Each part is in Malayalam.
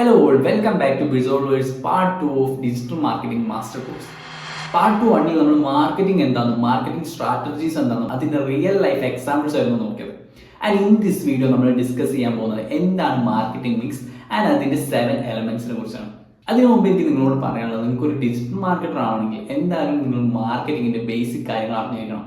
Hello all, welcome back to Bizolver's Part 2 of Digital Marketing Master Course. Part 2 ആണ് നമ്മൾ മാർക്കറ്റിംഗ് എന്താണെന്നും മാർക്കറ്റിംഗ് സ്ട്രാറ്റജീസ് എന്താണെന്നും അതിൻ്റെ റിയൽ ലൈഫ് എക്സാമ്പിൾസ് ആയിരുന്നു നോക്കിയത്. ആൻഡ് ഇൻ ദിസ് വീഡിയോ നമ്മൾ ഡിസ്കസ് ചെയ്യാൻ പോകുന്നത് എന്താണ് മാർക്കറ്റിംഗ് മിക്സ് ആൻഡ് അതിൻ്റെ 7 എലമെന്റ്സിനെ കുറിച്ചാണ്. അതിനു മുമ്പ് എനിക്ക് നിങ്ങളോട് പറയാനുള്ളത്, നിങ്ങൾക്ക് ഒരു ഡിജിറ്റൽ മാർക്കറ്റർ ആണെങ്കിൽ എന്തായാലും നിങ്ങൾ മാർക്കറ്റിംഗിന്റെ ബേസിക് കാര്യങ്ങൾ അറിഞ്ഞിരിക്കണം.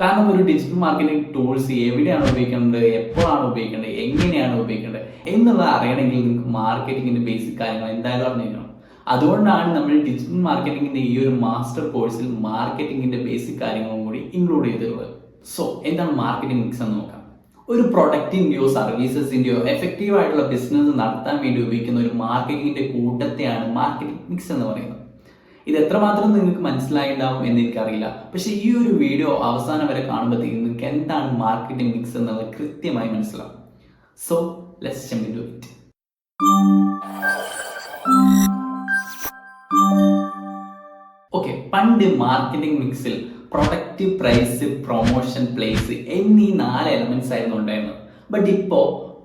കാരണം ഒരു ഡിജിറ്റൽ മാർക്കറ്റിംഗ് ടൂൾസ് എവിടെയാണ് ഉപയോഗിക്കേണ്ടത്, എപ്പോഴാണ് ഉപയോഗിക്കേണ്ടത്, എങ്ങനെയാണ് ഉപയോഗിക്കേണ്ടത് എന്നുള്ളത് അറിയണമെങ്കിൽ നിങ്ങൾക്ക് മാർക്കറ്റിംഗിന്റെ ബേസിക് കാര്യങ്ങൾ എന്തായാലും അറിഞ്ഞിരിക്കണം. അതുകൊണ്ടാണ് നമ്മൾ ഡിജിറ്റൽ മാർക്കറ്റിംഗിന്റെ ഈ ഒരു മാസ്റ്റർ കോഴ്സിൽ മാർക്കറ്റിംഗിന്റെ ബേസിക് കാര്യങ്ങളും കൂടി ഇൻക്ലൂഡ് ചെയ്തിട്ടുള്ളത്. സോ എന്താണ് മാർക്കറ്റിംഗ് മിക്സ് എന്ന് നോക്കാം. ഒരു പ്രൊഡക്റ്റിന്റെയോ സർവീസസിന്റെയോ എഫക്റ്റീവ് ആയിട്ടുള്ള ബിസിനസ് നടത്താൻ വേണ്ടി ഉപയോഗിക്കുന്ന ഒരു മാർക്കറ്റിംഗിന്റെ കൂട്ടത്തെയാണ് മാർക്കറ്റിംഗ് മിക്സ് എന്ന് പറയുന്നത്. ഇത് എത്രമാത്രം നിങ്ങൾക്ക് മനസ്സിലായിട്ടുണ്ടാവും എന്ന് എനിക്കറിയില്ല, പക്ഷെ ഈ ഒരു വീഡിയോ അവസാനം വരെ കാണുമ്പോഴത്തേക്കും നിങ്ങൾക്ക് എന്താണ് മാർക്കറ്റിംഗ് മിക്സ് എന്നുള്ളത് കൃത്യമായി മനസ്സിലാവും. So let's jump into it. Okay, പണ്ട് മാർക്കറ്റിംഗ് മിക്സിൽ പ്രൊഡക്റ്റ്, പ്രൈസ്, പ്രൊമോഷൻ, പ്ലേസ് എന്നീ 4 എലമെന്റ്സ് ആയിരുന്നു ഉണ്ടായിരുന്നത്. ബട്ട് ഇപ്പോ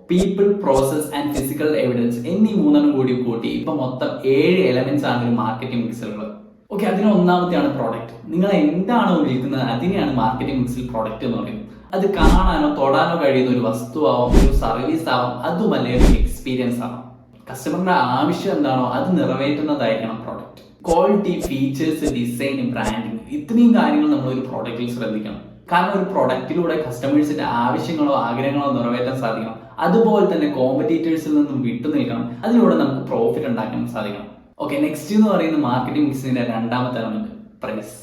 people, process and physical evidence എന്നീ 3 കൂടി കൂട്ടി ഇപ്പൊ മൊത്തം 7 എലമെന്റ്സ് ആണ് ഒരു മാർക്കറ്റിംഗ് മിക്സിലുള്ളത്. ഓക്കെ, അതിന് ഒന്നാമത്തെയാണ് പ്രോഡക്റ്റ്. നിങ്ങൾ എന്താണോ വിൽക്കുന്നത് അതിനെയാണ് മാർക്കറ്റിംഗ് മിക്സിൽ പ്രോഡക്റ്റ് എന്ന് പറയുന്നത്. അത് കാണാനോ തൊടാനോ കഴിയുന്ന ഒരു വസ്തുവാവും, ഒരു സർവീസ് ആവാം, അതുമല്ല ഒരു എക്സ്പീരിയൻസ് ആവാം. കസ്റ്റമറിന്റെ ആവശ്യം എന്താണോ അത് നിറവേറ്റുന്നതായിരിക്കണം product. Quality, features, design, branding, ഇത്രയും കാര്യങ്ങൾ നമ്മൾ ഒരു പ്രോഡക്റ്റിൽ ശ്രദ്ധിക്കണം. കാരണം ഒരു പ്രൊഡക്റ്റിലൂടെ കസ്റ്റമേഴ്സിന്റെ ആവശ്യങ്ങളോ ആഗ്രഹങ്ങളോ നിറവേറ്റാൻ സാധിക്കണം. അതുപോലെ തന്നെ കോമ്പറ്റീറ്റേഴ്സിൽ നിന്നും വിട്ടു നിൽക്കണം. അതിലൂടെ നമുക്ക് പ്രോഫിറ്റ് ഉണ്ടാക്കാൻ സാധിക്കണം. ഓക്കെ, നെക്സ്റ്റ് എന്ന് പറയുന്ന മാർക്കറ്റിംഗ് മിക്സിന്റെ രണ്ടാമത്തെ എലമെന്റ് പ്രൈസ്.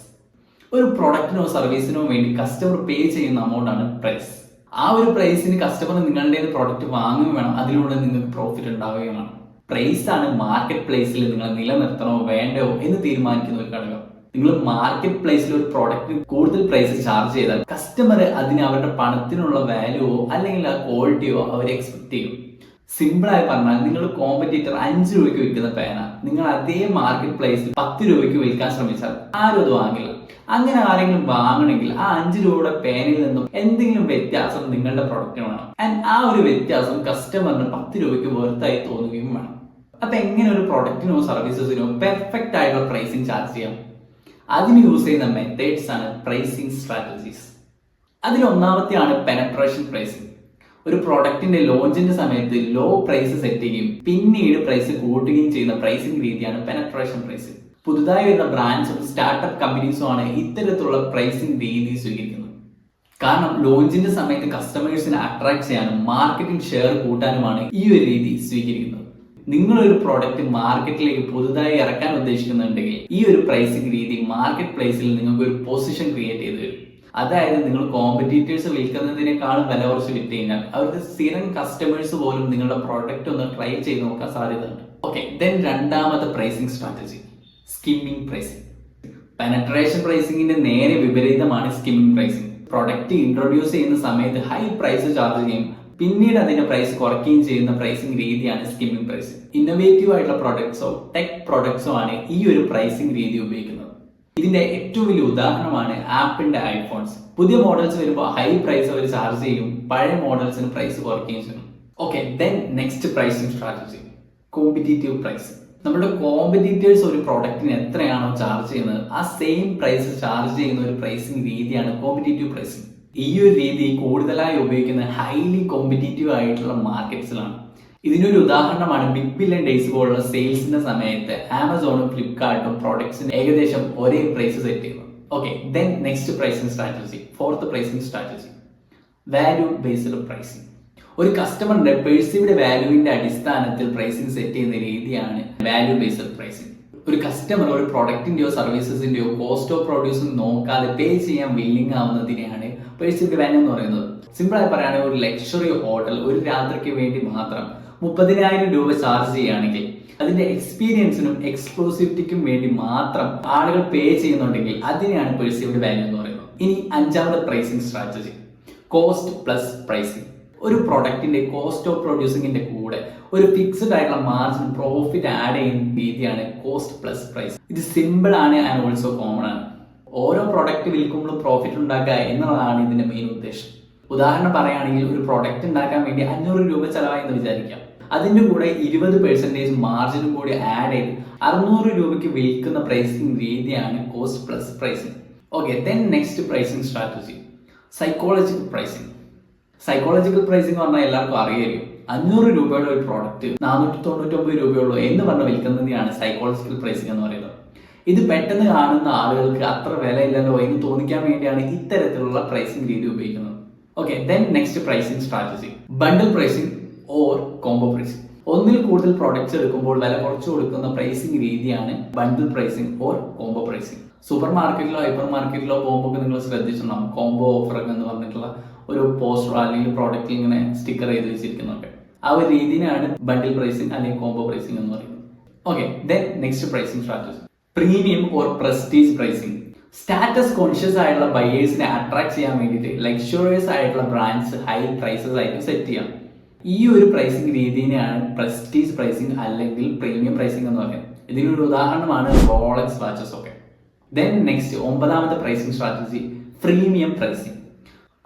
ഒരു പ്രൊഡക്റ്റിനോ സർവീസിനോ വേണ്ടി കസ്റ്റമർ പേ ചെയ്യുന്ന എമൗണ്ട് ആണ് പ്രൈസ്. ആ ഒരു പ്രൈസിന് കസ്റ്റമർ നിങ്ങളുടെ പ്രൊഡക്റ്റ് വാങ്ങുകയും വേണം, അതിലൂടെ നിങ്ങൾക്ക് പ്രോഫിറ്റ് ഉണ്ടാവുകയും വേണം. പ്രൈസ് ആണ് മാർക്കറ്റ് പ്ലേസിൽ നിങ്ങൾ നിലനിർത്തണോ വേണ്ടയോ എന്ന് തീരുമാനിക്കുന്ന ഒരു ഘടകം. നിങ്ങൾ മാർക്കറ്റ് പ്ലേസിൽ ഒരു പ്രോഡക്റ്റിന് കൂടുതൽ പ്രൈസ് ചാർജ് ചെയ്താൽ കസ്റ്റമർ അതിന് അവരുടെ പണത്തിനുള്ള വാല്യൂവോ അല്ലെങ്കിൽ ആ ക്വാളിറ്റിയോ അവർ എക്സ്പെക്ട് ചെയ്യും. സിമ്പിൾ ആയി പറഞ്ഞാൽ, നിങ്ങൾ കോമ്പറ്റീറ്റർ 5 രൂപയ്ക്ക് വിൽക്കുന്ന പേന നിങ്ങൾ അതേ മാർക്കറ്റ് പ്ലേസിൽ 10 രൂപയ്ക്ക് വിൽക്കാൻ ശ്രമിച്ചാൽ ആരും അത് വാങ്ങില്ല. അങ്ങനെ ആരെങ്കിലും വാങ്ങണമെങ്കിൽ ആ 5 രൂപയുടെ പേനയിൽ നിന്നും എന്തെങ്കിലും വ്യത്യാസം നിങ്ങളുടെ പ്രൊഡക്റ്റിന് വേണം. ആൻഡ് ആ ഒരു വ്യത്യാസം കസ്റ്റമറിന് 10 രൂപയ്ക്ക് വെർത്തായി തോന്നുകയും വേണം. അപ്പൊ എങ്ങനെ ഒരു പ്രൊഡക്റ്റിനോ സർവീസസിനോ പെർഫെക്റ്റ് ആയിട്ടുള്ള പ്രൈസിങ് ചാർജ് ചെയ്യാം? അതിന് യൂസ് ചെയ്യുന്ന മെത്തേഡ്സ് ആണ് പ്രൈസിങ് സ്ട്രാറ്റജീസ്. അതിൽ ഒന്നാമത്തെയാണ് പെനട്രേഷൻ പ്രൈസിങ്. ഒരു പ്രോഡക്റ്റിന്റെ ലോഞ്ചിന്റെ സമയത്ത് ലോ പ്രൈസ് സെറ്റ് ചെയ്യുകയും പിന്നീട് പ്രൈസ് കൂട്ടുകയും ചെയ്യുന്ന പ്രൈസിംഗ് രീതിയാണ് പെനട്രേഷൻ പ്രൈസിംഗ്. പുതുതായി വരുന്ന ബ്രാൻഡ്സും സ്റ്റാർട്ടപ്പ് കമ്പനീസും ആണ് ഇത്തരത്തിലുള്ള പ്രൈസിംഗ് രീതി സ്വീകരിക്കുന്നത്. കാരണം ലോഞ്ചിന്റെ സമയത്ത് കസ്റ്റമേഴ്സിനെ അട്രാക്ട് ചെയ്യാനും മാർക്കറ്റിംഗ് ഷെയർ കൂട്ടാനുമാണ് ഈ ഒരു രീതി സ്വീകരിക്കുന്നത്. നിങ്ങളൊരു പ്രോഡക്റ്റ് മാർക്കറ്റിലേക്ക് പുതുതായി ഇറക്കാൻ ഉദ്ദേശിക്കുന്നുണ്ടെങ്കിൽ ഈ ഒരു പ്രൈസിംഗ് രീതി മാർക്കറ്റ് പ്ലേസിൽ നിങ്ങൾക്ക് ഒരു പൊസിഷൻ ക്രിയേറ്റ് ചെയ്ത് തരും. അതായത് നിങ്ങൾ കോമ്പറ്റീറ്റേഴ്സ് വിൽക്കുന്നതിനേക്കാളും വില കുറച്ച് വിറ്റ് കഴിഞ്ഞാൽ അവർക്ക് സ്ഥിരം കസ്റ്റമേഴ്സ് പോലും നിങ്ങളുടെ പ്രോഡക്റ്റ് ഒന്ന് ട്രൈ ചെയ്ത് നോക്കാൻ സാധ്യതയുണ്ട്. ഓക്കെ, ദെൻ രണ്ടാമത്തെ pricing strategy skimming pricing. Penetration പ്രൈസിംഗിന്റെ നേരെ വിപരീതമാണ് സ്കിമ്മിംഗ് പ്രൈസിംഗ്. പ്രൊഡക്റ്റ് ഇൻട്രൊഡ്യൂസ് ചെയ്യുന്ന സമയത്ത് ഹൈ പ്രൈസ് ചാർജ് ചെയ്യും, പിന്നീട് അതിന്റെ പ്രൈസ് കുറയ്ക്കുകയും ചെയ്യുന്ന പ്രൈസിംഗ് രീതിയാണ് സ്കിമ്മിംഗ് പ്രൈസിംഗ്. ഇന്നോവേറ്റീവ് ആയിട്ടുള്ള പ്രൊഡക്ട്സോ ടെക് പ്രൊഡക്ട്സോ ആണ് ഈ ഒരു പ്രൈസിംഗ് രീതി ഉപയോഗിക്കുന്നത്. ഇതിന്റെ ഏറ്റവും വലിയ ഉദാഹരണമാണ് ആപ്പിളിന്റെ ഐഫോൺസ്. പുതിയ മോഡൽസ് വരുമ്പോൾ ഹൈ പ്രൈസ് അവർ ചാർജ് ചെയ്യും, പഴയ മോഡൽസിന് പ്രൈസ് കുറയ്ക്കുകയും ചെയ്യും. Okay, then next pricing strategy competitive pricing. നമ്മുടെ കോമ്പറ്റീറ്റേഴ്സ് ഒരു പ്രോഡക്റ്റിന് എത്രയാണോ ചാർജ് ചെയ്യുന്നത് ആ സെയിം പ്രൈസ് ചാർജ് ചെയ്യുന്ന ഒരു പ്രൈസിംഗ് രീതിയാണ് കോമ്പറ്റീറ്റീവ് പ്രൈസിംഗ്. ഈ ഒരു രീതി കൂടുതലായി ഉപയോഗിക്കുന്ന ഹൈലി കോമ്പറ്റീറ്റീവ് ആയിട്ടുള്ള മാർക്കറ്റ്സിലാണ്. ഇതിനൊരു ഉദാഹരണമാണ് ബിഗ് ബില്യൺ ഡേയ്സ് പോലുള്ള സെയിൽസിന്റെ സമയത്ത് ആമസോണും ഫ്ലിപ്കാർട്ടും പ്രോഡക്ട്സിന് ഏകദേശം ഒരേ പ്രൈസ് സെറ്റ് ചെയ്യുന്നു. Okay, then next pricing strategy, fourth pricing strategy value based pricing. ഒരു കസ്റ്റമറിന്റെ പെർസീവ്ഡ് വാല്യൂവിന്റെ അടിസ്ഥാനത്തിൽ പ്രൈസിംഗ് സെറ്റ് ചെയ്യുന്ന രീതിയാണ് വാല്യൂ ബേസ്ഡ് പ്രൈസിംഗ്. ഒരു കസ്റ്റമർ ഒരു പ്രൊഡക്റ്റിന്റെയോ സർവീസസിന്റെയോ കോസ്റ്റ് ഓഫ് പ്രൊഡ്യൂസ് നോക്കാതെ പേ ചെയ്യാൻ വില്ലിംഗ് ആവുന്നതിനെയാണ് പെർസീവ്ഡ് വാല്യൂ എന്ന് പറയുന്നത്. സിമ്പിൾ ആയി പറയുകയാണെങ്കിൽ ഒരു ലക്ഷറി ഹോട്ടൽ ഒരു രാത്രിക്ക് വേണ്ടി മാത്രം 30,000 രൂപ ചാർജ് ചെയ്യുകയാണെങ്കിൽ അതിന്റെ എക്സ്പീരിയൻസിനും എക്സ്ക്ലൂസിവിറ്റിക്കും വേണ്ടി മാത്രം ആളുകൾ പേ ചെയ്യുന്നുണ്ടെങ്കിൽ അതിനെയാണ് പെർസീവ്ഡ് വാല്യൂ എന്ന് പറയുന്നത്. ഇനി അഞ്ചാമത്തെ pricing strategy cost plus pricing. ഒരു പ്രൊഡക്റ്റിന്റെ കോസ്റ്റ് ഓഫ് പ്രൊഡ്യൂസിംഗിന്റെ കൂടെ ഒരു ഫിക്സ്ഡ് ആയിട്ടുള്ള മാർജിൻ പ്രോഫിറ്റ് ആഡ് ചെയ്യുന്ന രീതിയാണ് കോസ്റ്റ് പ്ലസ് പ്രൈസ്. ഇത് സിമ്പിൾ ആണ് ആൻഡ് ഓൾസോ കോമൺ ആണ്. ഓരോ പ്രൊഡക്റ്റ് വിൽക്കുമ്പോഴും പ്രോഫിറ്റ് ഉണ്ടാക്കുക എന്നുള്ളതാണ് ഇതിന്റെ മെയിൻ ഉദ്ദേശം. ഉദാഹരണം പറയുകയാണെങ്കിൽ ഒരു പ്രൊഡക്റ്റ് ഉണ്ടാക്കാൻ വേണ്ടി 500 രൂപ ചെലവായി എന്ന് വിചാരിക്കാം. അതിൻ്റെ കൂടെ 20% മാർജിനും കൂടി ആഡ് ചെയ്ത് 600 രൂപയ്ക്ക് വിൽക്കുന്ന പ്രൈസിംഗ് രീതിയാണ് cost plus pricing. Okay, then next pricing strategy psychological pricing. Psychological pricing പറഞ്ഞാൽ എല്ലാവർക്കും അറിയായിരിക്കും. 500 രൂപയുടെ ഒരു പ്രോഡക്റ്റ് 499 രൂപയുള്ളൂ എന്ന് പറഞ്ഞ് വിൽക്കുന്നതിനെയാണ് സൈക്കോളജിക്കൽ പ്രൈസിംഗ് എന്ന് പറയുന്നത്. ഇത് പെട്ടെന്ന് കാണുന്ന ആളുകൾക്ക് അത്ര വിലയില്ലല്ലോ എന്ന് തോന്നിക്കാൻ വേണ്ടിയാണ് ഇത്തരത്തിലുള്ള പ്രൈസിംഗ് രീതി ഉപയോഗിക്കുന്നത്. Okay, then next pricing strategy bundle pricing or combo pricing. ഒന്നിൽ കൂടുതൽ പ്രോഡക്ട്സ് എടുക്കുമ്പോൾ വില കുറച്ച് കൊടുക്കുന്ന പ്രൈസിംഗ് രീതിയാണ് bundle pricing or combo pricing. Super മാർക്കറ്റിലോ ഹൈപ്പർ മാർക്കറ്റിലോ പോകുമ്പോൾ നിങ്ങൾ ശ്രദ്ധിച്ചിട്ടുണ്ടാവും കോംബോ ഓഫർ എന്ന് പറഞ്ഞിട്ടുള്ള ഒരു പോസ്റ്റർ അല്ലെങ്കിൽ പ്രോഡക്റ്റിൽ ഇങ്ങനെ സ്റ്റിക്കർ ചെയ്ത് വെച്ചിരിക്കുന്നൊക്കെ. ആ ഒരു രീതിയാണ് ബണ്ടിൽ പ്രൈസിംഗ് അല്ലെങ്കിൽ കോംബോ പ്രൈസിംഗ് എന്ന് പറയുന്നത്. Okay, then next pricing strategy premium or prestige pricing. Status conscious ആയിട്ടുള്ള ബയേഴ്സിനെ അട്രാക്ട് ചെയ്യാൻ വേണ്ടിയിട്ട് ലക്ഷറിയസ് ആയിട്ടുള്ള ബ്രാൻഡ്സ് ഹൈ പ്രൈസസ് ആയിട്ട് സെറ്റ് ചെയ്യാം. ഈ ഒരു പ്രൈസിംഗ് രീതിയാണ് പ്രസ്റ്റീജ് പ്രൈസിംഗ് അല്ലെങ്കിൽ പ്രീമിയം പ്രൈസിംഗ് എന്ന് പറയുന്നത്. ഇതിനൊരു ഉദാഹരണമാണ് റോളക്സ് വാച്ചസ് ഒക്കെ. ദെൻ നെക്സ്റ്റ് 9ാമത്തെ പ്രൈസിംഗ് സ്ട്രാറ്റജി ഫ്രീമിയം പ്രൈസിംഗ്.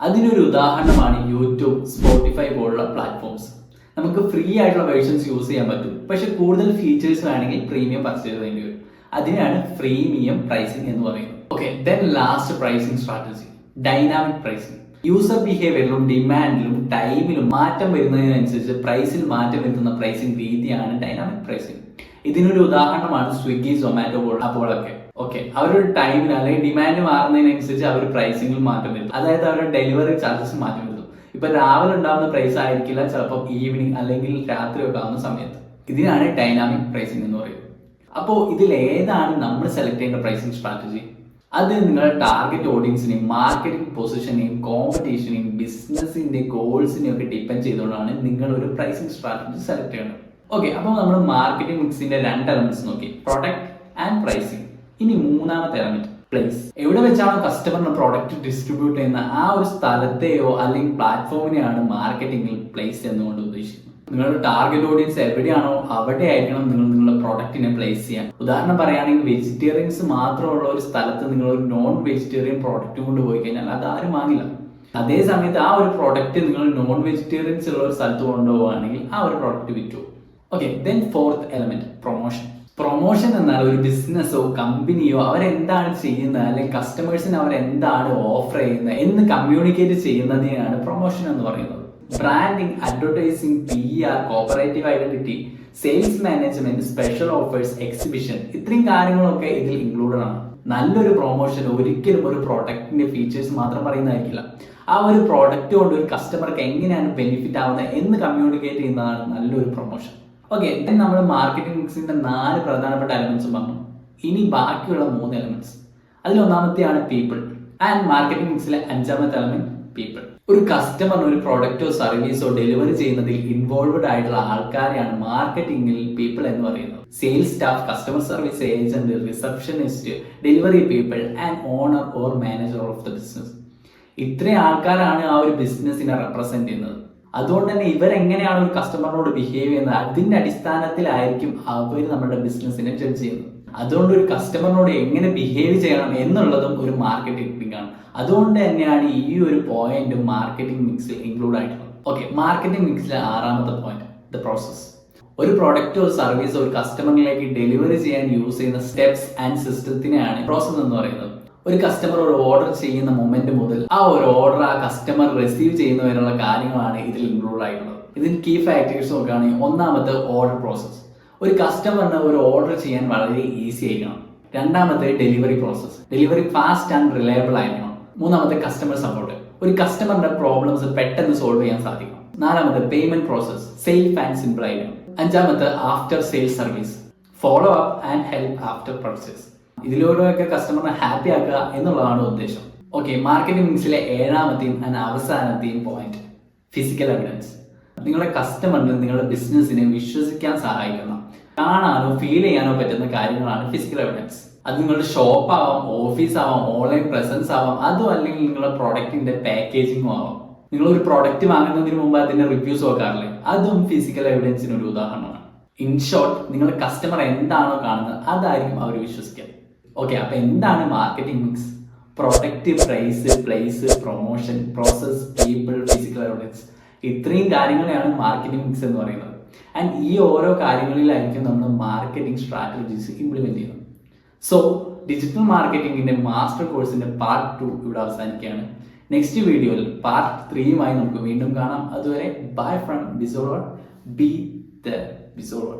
അതിനൊരു ഉദാഹരണമാണ് യൂട്യൂബ്, സ്പോട്ടിഫൈ പോലുള്ള പ്ലാറ്റ്ഫോംസ്. നമുക്ക് ഫ്രീ ആയിട്ടുള്ള വേർഷൻസ് യൂസ് ചെയ്യാൻ പറ്റും, പക്ഷെ കൂടുതൽ ഫീച്ചേഴ്സ് വേണമെങ്കിൽ പ്രീമിയം പർച്ചേസ് ചെയ്യേണ്ടി വരും. അതിനാണ് ഫ്രീമിയം പ്രൈസിംഗ് എന്ന് പറയുന്നത്. Okay, then last pricing strategy dynamic pricing. User ബിഹേവിയറിലും ഡിമാൻഡിലും ടൈമിലും മാറ്റം വരുന്നതിനനുസരിച്ച് പ്രൈസിൽ മാറ്റം വരുത്തുന്ന പ്രൈസിംഗ് രീതിയാണ് ഡൈനാമിക് പ്രൈസിംഗ്. ഇതിനൊരു ഉദാഹരണമാണ് സ്വിഗ്ഗി, സൊമാറ്റോ പോലൊക്കെ. ഓക്കെ, അവരുടെ ടൈമിൽ അല്ലെങ്കിൽ ഡിമാൻഡ് മാറുന്നതിനനുസരിച്ച് അവർ പ്രൈസിംഗിൽ മാറ്റം വരുത്തും. അതായത് അവരുടെ ഡെലിവറി ചാർജസ് മാറ്റം വരുത്തും. ഇപ്പൊ രാവിലെ ഉണ്ടാകുന്ന പ്രൈസ് ആയിരിക്കില്ല ചിലപ്പോൾ ഈവനിങ് അല്ലെങ്കിൽ രാത്രി ഒക്കെ ആവുന്ന സമയത്ത്. ഇതിനാണ് ഡൈനാമിക് പ്രൈസിംഗ് എന്ന് പറയുന്നത്. അപ്പോൾ ഇതിൽ ഏതാണ് നമ്മൾ സെലക്ട് ചെയ്യേണ്ട പ്രൈസിംഗ് സ്ട്രാറ്റജി? അത് നിങ്ങളുടെ ടാർഗറ്റ് ഓഡിയൻസിനെയും മാർക്കറ്റിംഗ് പൊസിഷനെയും കോമ്പറ്റീഷനെയും ബിസിനസിന്റെ ഗോൾസിനെയും ഒക്കെ ഡിപ്പെൻഡ് ചെയ്തുകൊണ്ടാണ് നിങ്ങൾ ഒരു പ്രൈസിംഗ് സ്ട്രാറ്റജി സെലക്ട് ചെയ്യേണ്ടത്. ഓക്കെ, അപ്പോൾ നമ്മൾ മാർക്കറ്റിംഗ് മിക്സിന്റെ 2 എലമെന്റ്സ് നോക്കി, പ്രൊഡക്റ്റ് ആൻഡ് പ്രൈസിംഗ്. ഇനി 3ാമത്തെ എലമെന്റ് പ്ലേസ്. എവിടെ വെച്ചാണോ കസ്റ്റമറിന് പ്രോഡക്റ്റ് ഡിസ്ട്രിബ്യൂട്ട് ചെയ്യുന്ന ആ ഒരു സ്ഥലത്തെയോ അല്ലെങ്കിൽ പ്ലാറ്റ്ഫോമിനെയാണ് മാർക്കറ്റിംഗിൽ പ്ലേസ് എന്നുകൊണ്ട് ഉദ്ദേശിക്കുന്നത്. നിങ്ങളുടെ ടാർഗറ്റ് ഓഡിയൻസ് എവിടെയാണോ അവിടെ ആയിരിക്കണം നിങ്ങൾ നിങ്ങളുടെ പ്രോഡക്റ്റിനെ പ്ലേസ് ചെയ്യാൻ. ഉദാഹരണം പറയുകയാണെങ്കിൽ വെജിറ്റേറിയൻസ് മാത്രമുള്ള ഒരു സ്ഥലത്ത് നിങ്ങൾ ഒരു നോൺ വെജിറ്റേറിയൻ പ്രോഡക്റ്റ് കൊണ്ട് പോയി കഴിഞ്ഞാൽ അത് ആരും വാങ്ങില്ല. അതേ സമയത്ത് ആ ഒരു പ്രോഡക്റ്റ് നിങ്ങൾ നോൺ വെജിറ്റേറിയൻസ് ഉള്ള ഒരു സ്ഥലത്ത് കൊണ്ടുപോവുകയാണെങ്കിൽ ആ ഒരു പ്രോഡക്റ്റ് വിറ്റു. Okay, then 4th element promotion. Promotion എന്നാൽ ഒരു ബിസിനസ്സോ കമ്പനിയോ അവരെന്താണ് ചെയ്യുന്നത് അല്ലെങ്കിൽ കസ്റ്റമേഴ്സിന് അവരെന്താണ് ഓഫർ ചെയ്യുന്നത് എന്ന് കമ്മ്യൂണിക്കേറ്റ് ചെയ്യുന്നതിനാണ് പ്രൊമോഷൻ എന്ന് പറയുന്നത്. Branding, advertising, PR, cooperative identity, sales management, special offers, exhibition, ഇത്രയും കാര്യങ്ങളൊക്കെ ഇതിൽ ഇൻക്ലൂഡഡ് ആണ്. നല്ലൊരു പ്രൊമോഷൻ ഒരിക്കലും ഒരു പ്രോഡക്റ്റിന്റെ ഫീച്ചേഴ്സ് മാത്രം പറയുന്നതായിരിക്കില്ല. ആ ഒരു പ്രോഡക്റ്റ് കൊണ്ട് ഒരു കസ്റ്റമർക്ക് എങ്ങനെയാണ് ബെനിഫിറ്റ് ആവുന്നത് എന്ന് കമ്മ്യൂണിക്കേറ്റ് ചെയ്യുന്നതാണ് നല്ലൊരു പ്രൊമോഷൻ. ഓക്കെ, നമ്മൾ മാർക്കറ്റിംഗ് മിക്സിന്റെ 4 പ്രധാനപ്പെട്ട എലമെന്റ്സ് പറഞ്ഞു. ഇനി ബാക്കിയുള്ള 3 എലമെന്റ്സ്. അതിൽ 1ാമത്തെയാണ് പീപ്പിൾ. ആൻഡ് മാർക്കറ്റിംഗ് മിക്സിലെ 5ാമത്തെ എലമെന്റ് പീപ്പിൾ. ഒരു കസ്റ്റമറിന് ഒരു പ്രൊഡക്റ്റോ സർവീസോ ഡെലിവറി ചെയ്യുന്നതിൽ ഇൻവോൾവഡ് ആയിട്ടുള്ള ആൾക്കാരെയാണ് മാർക്കറ്റിംഗിൽ പീപ്പിൾ എന്ന് പറയുന്നത്. Sales staff, customer service agent, receptionist, delivery people and owner or manager of the business. ഇത്രയും ആൾക്കാരാണ് ആ ഒരു ബിസിനസിനെ റെപ്രസെന്റ് ചെയ്യുന്നത്. അതുകൊണ്ട് തന്നെ ഇവരെങ്ങനെയാണ് ഒരു കസ്റ്റമറിനോട് ബിഹേവ് ചെയ്യുന്നത് അതിന്റെ അടിസ്ഥാനത്തിലായിരിക്കും അവർ നമ്മുടെ ബിസിനസിനെ ജഡ്ജ് ചെയ്യുന്നത്. അതുകൊണ്ട് ഒരു കസ്റ്റമറിനോട് എങ്ങനെ ബിഹേവ് ചെയ്യണം എന്നുള്ളതും ഒരു മാർക്കറ്റിംഗ് ആണ്. അതുകൊണ്ട് തന്നെയാണ് ഈ ഒരു പോയിന്റ് മാർക്കറ്റിംഗ് മിക്സിൽ ഇൻക്ലൂഡ് ആയിട്ടുള്ളത്. ഓക്കെ, മാർക്കറ്റിംഗ് മിക്സിലെ 6ാമത്തെ പോയിന്റ് ദ പ്രോസസ്. ഒരു പ്രൊഡക്റ്റോ സർവീസോ ഒരു കസ്റ്റമറിലേക്ക് ഡെലിവറി ചെയ്യാൻ യൂസ് ചെയ്യുന്ന സ്റ്റെപ്സ് ആൻഡ് സിസ്റ്റത്തിനെയാണ് പ്രോസസ് എന്ന് പറയുന്നത്. ഒരു കസ്റ്റമർ ഒരു ഓർഡർ ചെയ്യുന്ന മൊമെന്റ് മുതൽ ആ ഒരു ഓർഡർ ആ കസ്റ്റമർ റിസീവ് ചെയ്യുന്നതിനുള്ള കാര്യങ്ങളാണ് ഇതിൽ ഇൻക്ലൂഡ് ആയിട്ടുള്ളത്. ഇതിൽ കീ ഫാക്ടേഴ്സ് നോക്കുകയാണെങ്കിൽ 1ാമത്തെ ഓർഡർ പ്രോസസ്. ഒരു കസ്റ്റമറിന് ഒരു ഓർഡർ ചെയ്യാൻ വളരെ ഈസി ആയിരിക്കണം. 2ാമത്തെ delivery process. Delivery fast and reliable ആയിരിക്കണം. 3ാമത്തെ കസ്റ്റമർ സപ്പോർട്ട്. ഒരു കസ്റ്റമറിന്റെ പ്രോബ്ലംസ് പെട്ടെന്ന് സോൾവ് ചെയ്യാൻ സാധിക്കണം. 4ാമത്തെ payment process. Safe and simple ആയിരിക്കണം. 5ാമത്തെ after sales service. Follow up and help after purchase. ഇതിലൂടെയൊക്കെ കസ്റ്റമറിനെ ഹാപ്പി ആക്കുക എന്നുള്ളതാണ് ഉദ്ദേശം. ഓക്കെ, മാർക്കറ്റിംഗ് മിക്സിലെ 7ാമത്തെയും അവസാനത്തെയും പോയിന്റ് ഫിസിക്കൽ എവിഡൻസ്. നിങ്ങളുടെ കസ്റ്റമറിന് നിങ്ങളുടെ ബിസിനസ്സിനെ വിശ്വസിക്കാൻ സഹായിക്കുന്ന, കാണാനോ ഫീൽ ചെയ്യാനോ പറ്റുന്ന കാര്യങ്ങളാണ് ഫിസിക്കൽ എവിഡൻസ്. അത് നിങ്ങളുടെ ഷോപ്പ് ആവാം, ഓഫീസ് ആവാം, ഓൺലൈൻ പ്രസൻസ് ആവാം, അതും അല്ലെങ്കിൽ നിങ്ങളുടെ പ്രോഡക്റ്റിന്റെ പാക്കേജിങ്ങും ആവാം. നിങ്ങൾ ഒരു പ്രോഡക്റ്റ് വാങ്ങുന്നതിന് മുമ്പ് അതിന്റെ റിവ്യൂസ് നോക്കാറില്ലേ? അതും ഫിസിക്കൽ എവിഡൻസിന് ഒരു ഉദാഹരണമാണ്. ഇൻ ഷോർട്ട്, നിങ്ങളുടെ കസ്റ്റമർ എന്താണോ കാണുന്നത് അതായിരിക്കും അവർ വിശ്വസിക്കുക. ഓക്കെ, അപ്പൊ എന്താണ് marketing mix? Product, price, place, promotion, process, people, physical evidence. ഇത്രയും കാര്യങ്ങളെയാണ് മാർക്കറ്റിംഗ് മിക്സ് എന്ന് പറയുന്നത്. ആൻഡ് ഈ ഓരോ കാര്യങ്ങളിലായിരിക്കും നമ്മൾ മാർക്കറ്റിംഗ് സ്ട്രാറ്റജീസ് ഇംപ്ലിമെന്റ് ചെയ്യുന്നത്. സോ ഡിജിറ്റൽ മാർക്കറ്റിംഗിന്റെ മാസ്റ്റർ കോഴ്സിന്റെ പാർട്ട് 2 ഇവിടെ അവസാനിക്കുകയാണ്. നെക്സ്റ്റ് വീഡിയോയിൽ പാർട്ട് 3യുമായി നമുക്ക് വീണ്ടും കാണാം. അതുവരെ bye from Bizsol. Be the Biswal.